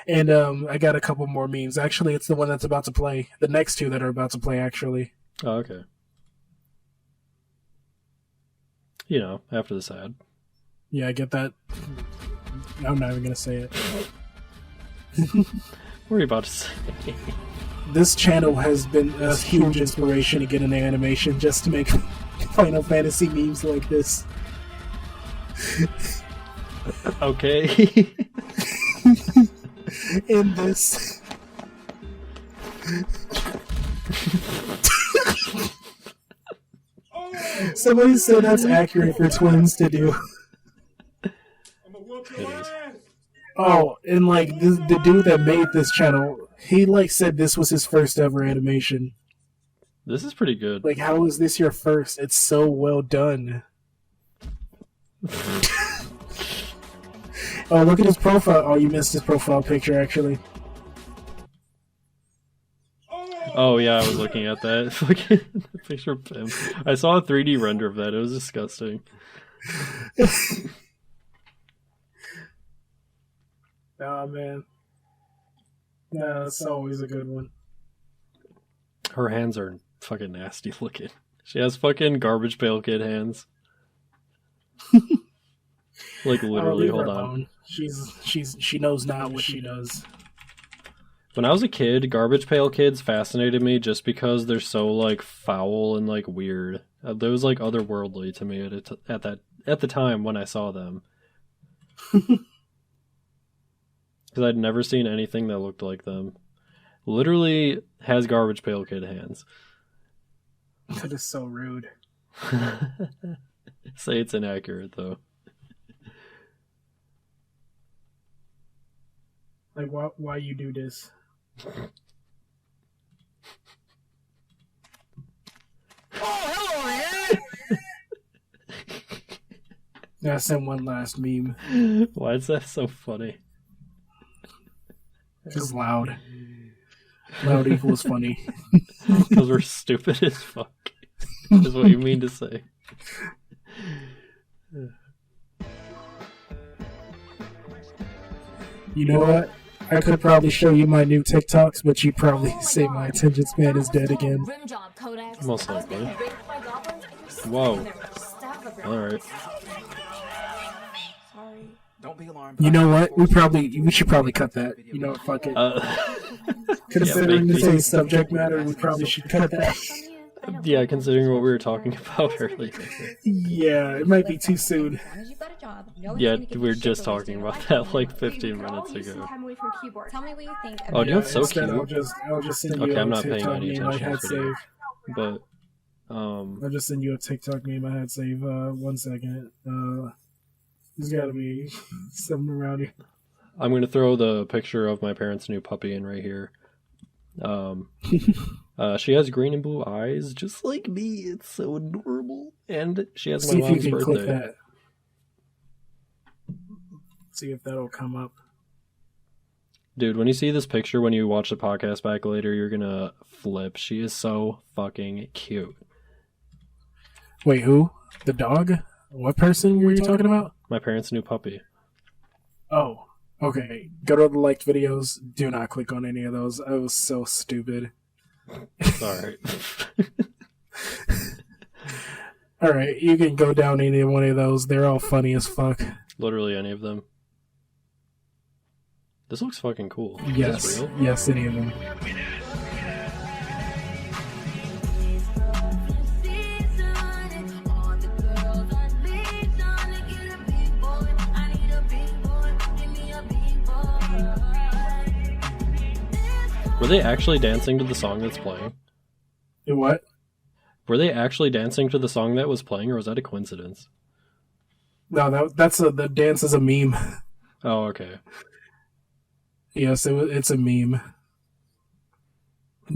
And I got a couple more memes. Actually, it's the one that's about to play. The next two that are about to play, actually. Oh, okay. You know, after this ad. Yeah, I get that. I'm not even going to say it. What are you about to say? This channel has been a huge inspiration to get into animation just to make Final Fantasy memes like this. Okay. In this. Somebody said that's accurate for twins to do. It is. Oh, and like the dude that made this channel, he like said this was his first ever animation. This is pretty good. Like, how is this your first? It's so well done. Oh, look at his profile. Oh, you missed his profile picture, actually. Oh yeah, I was looking at that. Fucking picture of him. I saw a 3D render of that. It was disgusting. Oh, man. Yeah, that's always a good one. Her hands are fucking nasty looking. She has fucking Garbage Pail Kid hands. Like, literally, Leave her hold on. alone. She knows not what she does. When I was a kid, Garbage Pail Kids fascinated me just because they're so like foul and like weird. They was like otherworldly to me at the time when I saw them. Because I'd never seen anything that looked like them. Literally has Garbage Pail Kid hands. That is so rude. Say it's inaccurate though. Like, why you do this? I sent one last meme. Why is that so funny? It's loud. Loud equals funny. Because we're stupid as fuck. Is what you mean to say. You know what? I could probably show you my new TikToks, but you'd probably say my attention span is dead again. Most likely. Whoa. Alright. Don't be alarmed. You know what? We should probably cut that. You know what? Fuck it. Considering yeah, the same subject matter, we probably should cut that. Yeah, considering what we were talking about earlier. Yeah, it might be too soon. Yeah, we were just talking about that like 15 minutes ago. Tell me what you think. Oh, you know what's so Instead, cute? I'll just send you Okay, a I'm not paying TikTok any meme I attention had to video. saved. But, I'll just send you a TikTok meme I had saved. 1 second. There's gotta be something around here. I'm going to throw the picture of my parents' new puppy in right here. She has green and blue eyes, just like me. It's so adorable. And she has my See if you mom's can click birthday. that. See if that'll come up. Dude, when you see this picture, when you watch the podcast back later, you're gonna flip. She is so fucking cute. Wait, who? The dog? What person were you talking about? My parents' new puppy. Oh, okay. Go to the liked videos. Do not click on any of those. I was so stupid. Sorry. Alright, you can go down any one of those. They're all funny as fuck. Literally any of them. This looks fucking cool. Is Yes. this real? Yes, any of them. Were they actually dancing to the song that's playing? What? Were they actually dancing to the song that was playing, or was that a coincidence? No, that's the dance is a meme. Oh, okay. Yes, it's a meme.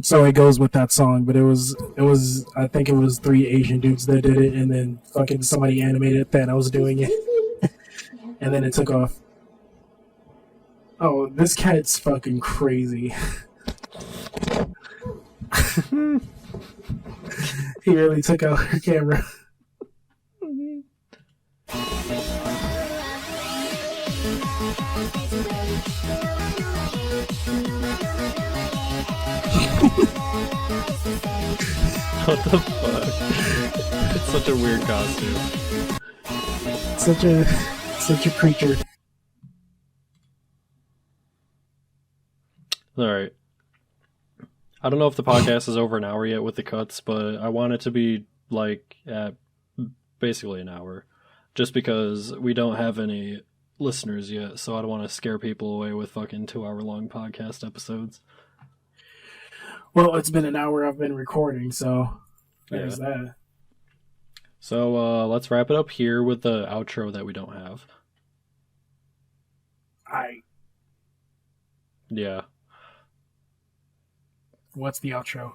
So it goes with that song, but it was I think it was 3 Asian dudes that did it, and then fucking somebody animated Thanos doing it, and then it took off. Oh, this cat's fucking crazy. He really took out her camera. What the fuck? It's such a weird costume. Such a creature. Alright. I don't know if the podcast is over an hour yet with the cuts, but I want it to be like at basically an hour. Just because we don't have any listeners yet, so I don't want to scare people away with fucking 2-hour long podcast episodes. Well, it's been an hour I've been recording, so there's that. So let's wrap it up here with the outro that we don't have. Yeah. What's the outro?